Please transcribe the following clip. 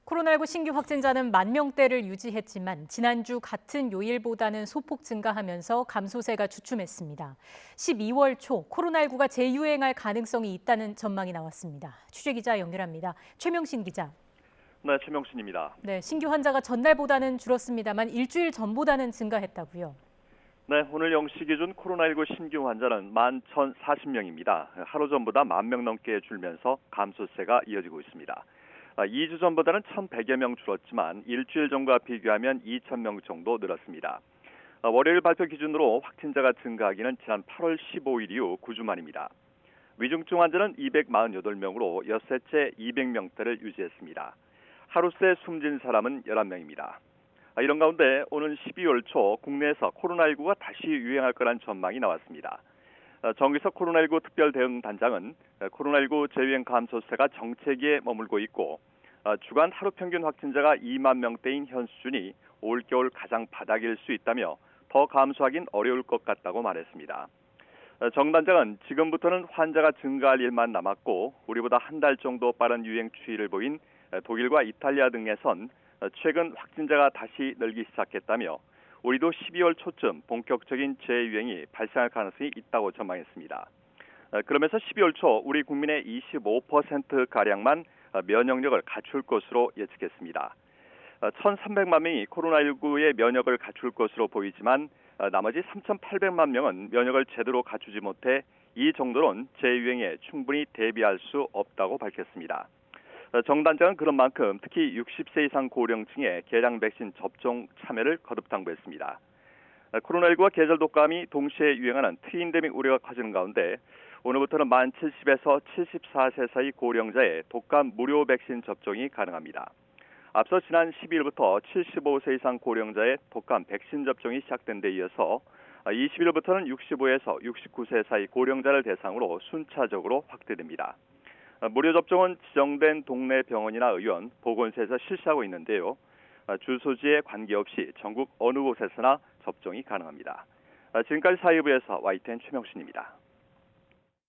코로나19 신규 확진자는 10,000명대를 유지했지만 지난주 같은 요일보다는 소폭 증가하면서 감소세가 주춤했습니다. 12월 초 코로나19가 재유행할 가능성이 있다는 전망이 나왔습니다. 취재기자 연결합니다. 최명신 기자. 네, 최명신입니다. 네, 신규 환자가 전날보다는 줄었습니다만 일주일 전보다는 증가했다고요. 네, 오늘 0시 기준 코로나19 신규 환자는 11,040명입니다. 하루 전보다 10,000명 넘게 줄면서 감소세가 이어지고 있습니다. 2주 전보다는 1,100여 명 줄었지만 일주일 전과 비교하면 2,000명 정도 늘었습니다. 월요일 발표 기준으로 확진자가 증가하기는 지난 8월 15일 이후 9주 만입니다. 위중증 환자는 248명으로 엿새째 200명대를 유지했습니다. 하루새 숨진 사람은 11명입니다. 이런 가운데 오는 12월 초 국내에서 코로나19가 다시 유행할 거란 전망이 나왔습니다. 정기석 코로나19 특별대응단장은 코로나19 재유행 감소세가 정체기에 머물고 있고 주간 하루 평균 확진자가 2만 명대인 현 수준이 올겨울 가장 바닥일 수 있다며 더 감소하긴 어려울 것 같다고 말했습니다. 정 단장은 지금부터는 환자가 증가할 일만 남았고 우리보다 한 달 정도 빠른 유행 추이를 보인 독일과 이탈리아 등에선 최근 확진자가 다시 늘기 시작했다며 우리도 12월 초쯤 본격적인 재유행이 발생할 가능성이 있다고 전망했습니다. 그러면서 12월 초 우리 국민의 25%가량만 면역력을 갖출 것으로 예측했습니다. 1,300만 명이 코로나19의 면역을 갖출 것으로 보이지만 나머지 3,800만 명은 면역을 제대로 갖추지 못해 이 정도는 재유행에 충분히 대비할 수 없다고 밝혔습니다. 정 단장은 그런 만큼 특히 60세 이상 고령층의 계량 백신 접종 참여를 거듭 당부했습니다. 코로나19와 계절 독감이 동시에 유행하는 트윈데믹 우려가 커지는 가운데 오늘부터는 만 70에서 74세 사이 고령자의 독감 무료 백신 접종이 가능합니다. 앞서 지난 12일부터 75세 이상 고령자의 독감 백신 접종이 시작된 데 이어서 20일부터는 65에서 69세 사이 고령자를 대상으로 순차적으로 확대됩니다. 무료 접종은 지정된 동네 병원이나 의원, 보건소에서 실시하고 있는데요. 주소지에 관계없이 전국 어느 곳에서나 접종이 가능합니다. 지금까지 사회부에서 YTN 최명신입니다.